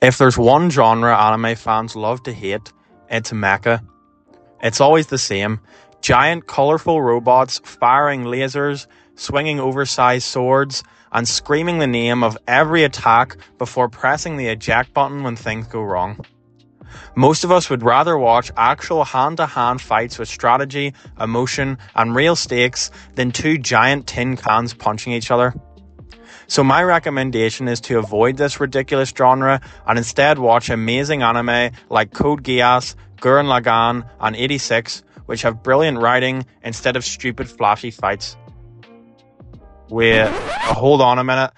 If there's one genre anime fans love to hate, it's mecha. It's always the same. Giant, colourful robots firing lasers, swinging oversized swords, and screaming the name of every attack before pressing the eject button when things go wrong. Most of us would rather watch actual hand-to-hand fights with strategy, emotion, and real stakes than two giant tin cans punching each other. So my recommendation is to avoid this ridiculous genre and instead watch amazing anime like Code Geass, Gurren Lagann, and 86, which have brilliant writing instead of stupid flashy fights. Wait, hold on a minute.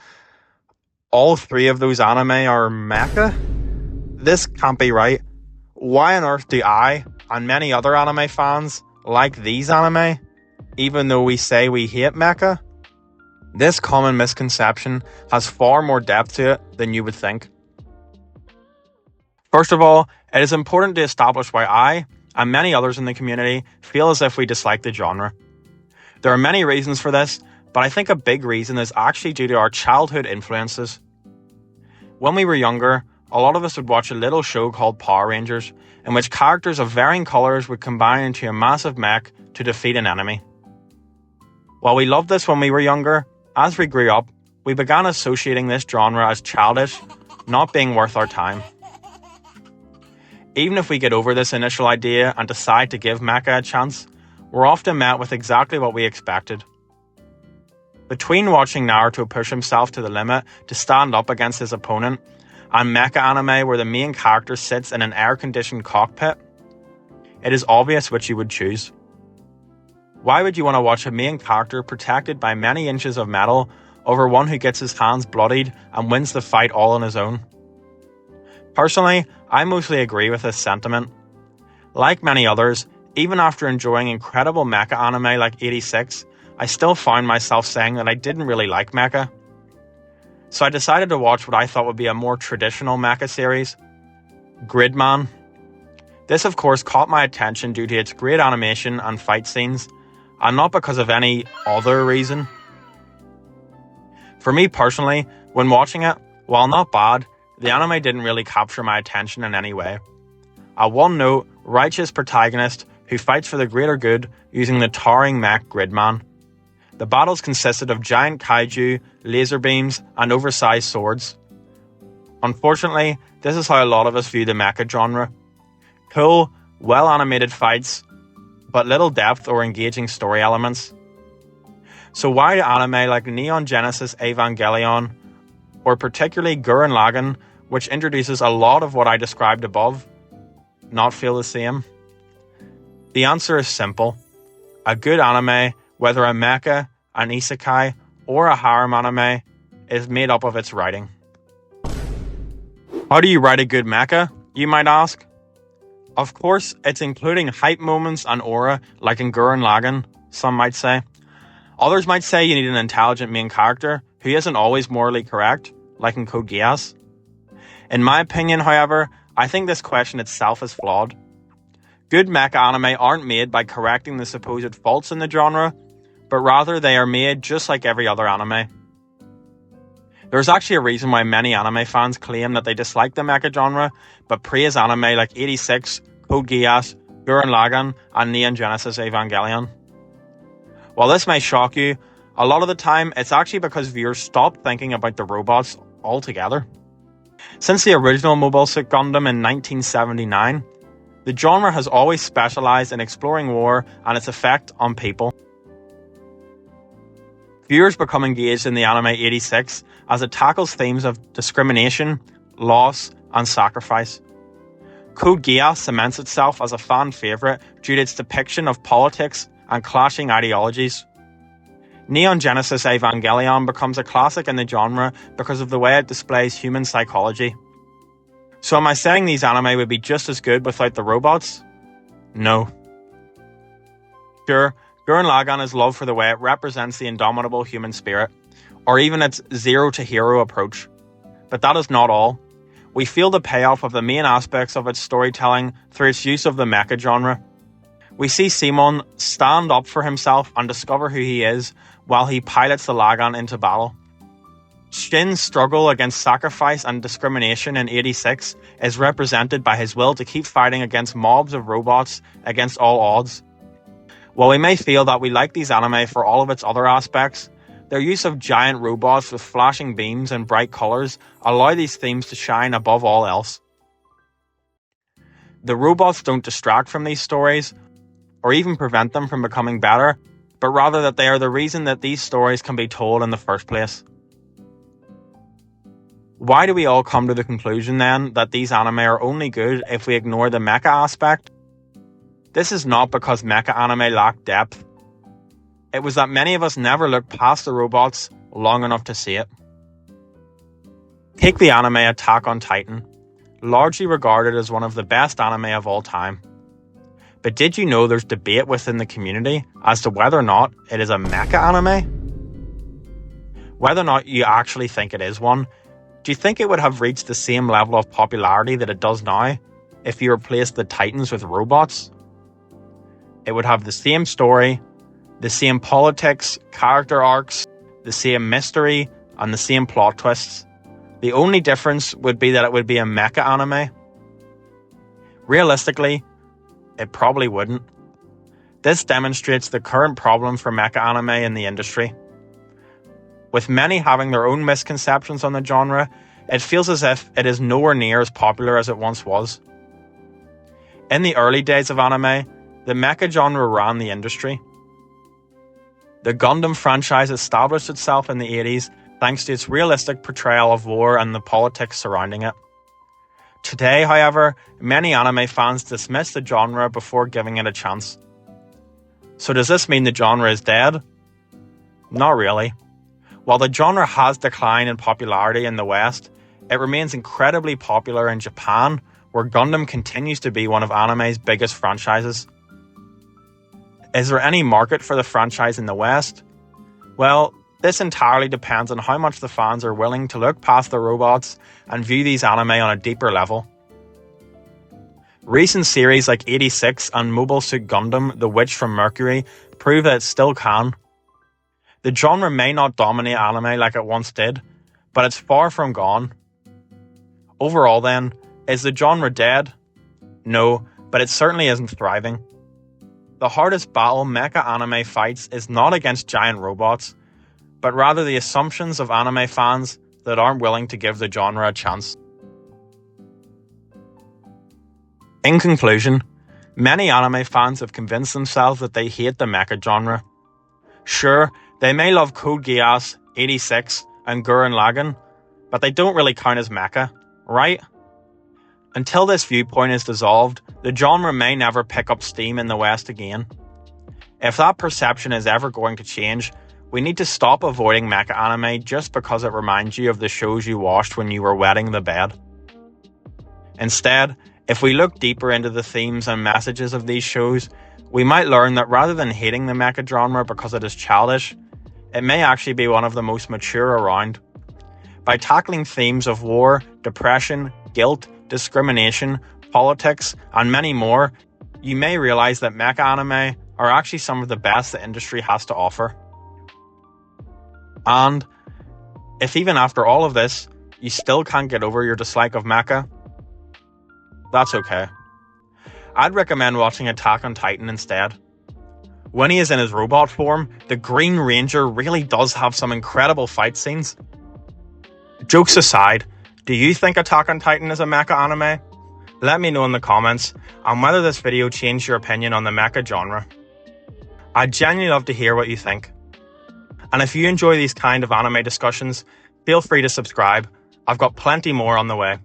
All three of those anime are mecha? This can't be right. Why on earth do I, and many other anime fans, like these anime, even though we say we hate mecha? This common misconception has far more depth to it than you would think. First of all, it is important to establish why I, and many others in the community, feel as if we dislike the genre. There are many reasons for this, but I think a big reason is actually due to our childhood influences. When we were younger, a lot of us would watch a little show called Power Rangers, in which characters of varying colours would combine into a massive mech to defeat an enemy. While we loved this when we were younger, as we grew up, we began associating this genre as childish, not being worth our time. Even if we get over this initial idea and decide to give mecha a chance, we're often met with exactly what we expected. Between watching Naruto push himself to the limit to stand up against his opponent, and mecha anime where the main character sits in an air-conditioned cockpit, it is obvious which you would choose. Why would you want to watch a main character protected by many inches of metal over one who gets his hands bloodied and wins the fight all on his own? Personally, I mostly agree with this sentiment. Like many others, even after enjoying incredible mecha anime like 86, I still found myself saying that I didn't really like mecha. So I decided to watch what I thought would be a more traditional mecha series, Gridman. This of course caught my attention due to its great animation and fight scenes, and not because of any other reason. For me personally, when watching it, while not bad, the anime didn't really capture my attention in any way. A one-note, righteous protagonist who fights for the greater good using the towering mech Gridman. The battles consisted of giant kaiju, laser beams, and oversized swords. Unfortunately, this is how a lot of us view the mecha genre. Cool, well-animated fights, but little depth or engaging story elements. So why do anime like Neon Genesis Evangelion, or particularly Gurren Lagann, which introduces a lot of what I described above, not feel the same? The answer is simple. A good anime, whether a mecha, an isekai, or a harem anime, is made up of its writing. How do you write a good mecha, you might ask? Of course, it's including hype moments and aura, like in Gurren Lagann, some might say. Others might say you need an intelligent main character who isn't always morally correct, like in Code Geass. In my opinion, however, I think this question itself is flawed. Good mecha anime aren't made by correcting the supposed faults in the genre, but rather they are made just like every other anime. There's actually a reason why many anime fans claim that they dislike the mecha genre, but praise anime like 86, Code Geass, Gurren Lagann, and Neon Genesis Evangelion. While this may shock you, a lot of the time it's actually because viewers stop thinking about the robots altogether. Since the original Mobile Suit Gundam in 1979, the genre has always specialized in exploring war and its effect on people. Viewers become engaged in the anime 86 as it tackles themes of discrimination, loss, and sacrifice. Code Geass cements itself as a fan favourite due to its depiction of politics and clashing ideologies. Neon Genesis Evangelion becomes a classic in the genre because of the way it displays human psychology. So am I saying these anime would be just as good without the robots? No. Sure, Gurren Lagann is loved for the way it represents the indomitable human spirit, or even its zero-to-hero approach. But that is not all. We feel the payoff of the main aspects of its storytelling through its use of the mecha genre. We see Simon stand up for himself and discover who he is while he pilots the Lagann into battle. Shin's struggle against sacrifice and discrimination in 86 is represented by his will to keep fighting against mobs of robots against all odds. While we may feel that we like these anime for all of its other aspects, their use of giant robots with flashing beams and bright colours allow these themes to shine above all else. The robots don't distract from these stories, or even prevent them from becoming better, but rather that they are the reason that these stories can be told in the first place. Why do we all come to the conclusion then that these anime are only good if we ignore the mecha aspect? This is not because mecha anime lack depth. It was that many of us never looked past the robots long enough to see it. Take the anime Attack on Titan, largely regarded as one of the best anime of all time. But did you know there's debate within the community as to whether or not it is a mecha anime? Whether or not you actually think it is one, do you think it would have reached the same level of popularity that it does now if you replaced the Titans with robots? It would have the same story, the same politics, character arcs, the same mystery, and the same plot twists. The only difference would be that it would be a mecha anime. Realistically, it probably wouldn't. This demonstrates the current problem for mecha anime in the industry. With many having their own misconceptions on the genre, it feels as if it is nowhere near as popular as it once was. In the early days of anime, the mecha genre ran the industry. The Gundam franchise established itself in the 80s thanks to its realistic portrayal of war and the politics surrounding it. Today, however, many anime fans dismiss the genre before giving it a chance. So does this mean the genre is dead? Not really. While the genre has declined in popularity in the West, it remains incredibly popular in Japan, where Gundam continues to be one of anime's biggest franchises. Is there any market for the franchise in the West? Well, this entirely depends on how much the fans are willing to look past the robots and view these anime on a deeper level. Recent series like 86 and Mobile Suit Gundam: The Witch from Mercury prove that it still can. The genre may not dominate anime like it once did, but it's far from gone. Overall then, is the genre dead? No, but it certainly isn't thriving. The hardest battle mecha anime fights is not against giant robots, but rather the assumptions of anime fans that aren't willing to give the genre a chance. In conclusion, many anime fans have convinced themselves that they hate the mecha genre. Sure, they may love Code Geass, 86, and Gurren Lagann, but they don't really count as mecha, right? Until this viewpoint is dissolved, the genre may never pick up steam in the West again. If that perception is ever going to change, we need to stop avoiding mecha anime just because it reminds you of the shows you watched when you were wetting the bed. Instead, if we look deeper into the themes and messages of these shows, we might learn that rather than hating the mecha genre because it is childish, it may actually be one of the most mature around. By tackling themes of war, depression, guilt, discrimination, politics, and many more, you may realize that mecha anime are actually some of the best the industry has to offer. And if even after all of this, you still can't get over your dislike of mecha, that's okay. I'd recommend watching Attack on Titan instead. When he is in his robot form, the Green Ranger really does have some incredible fight scenes. Jokes aside, do you think Attack on Titan is a mecha anime? Let me know in the comments on whether this video changed your opinion on the mecha genre. I'd genuinely love to hear what you think. And if you enjoy these kind of anime discussions, feel free to subscribe. I've got plenty more on the way.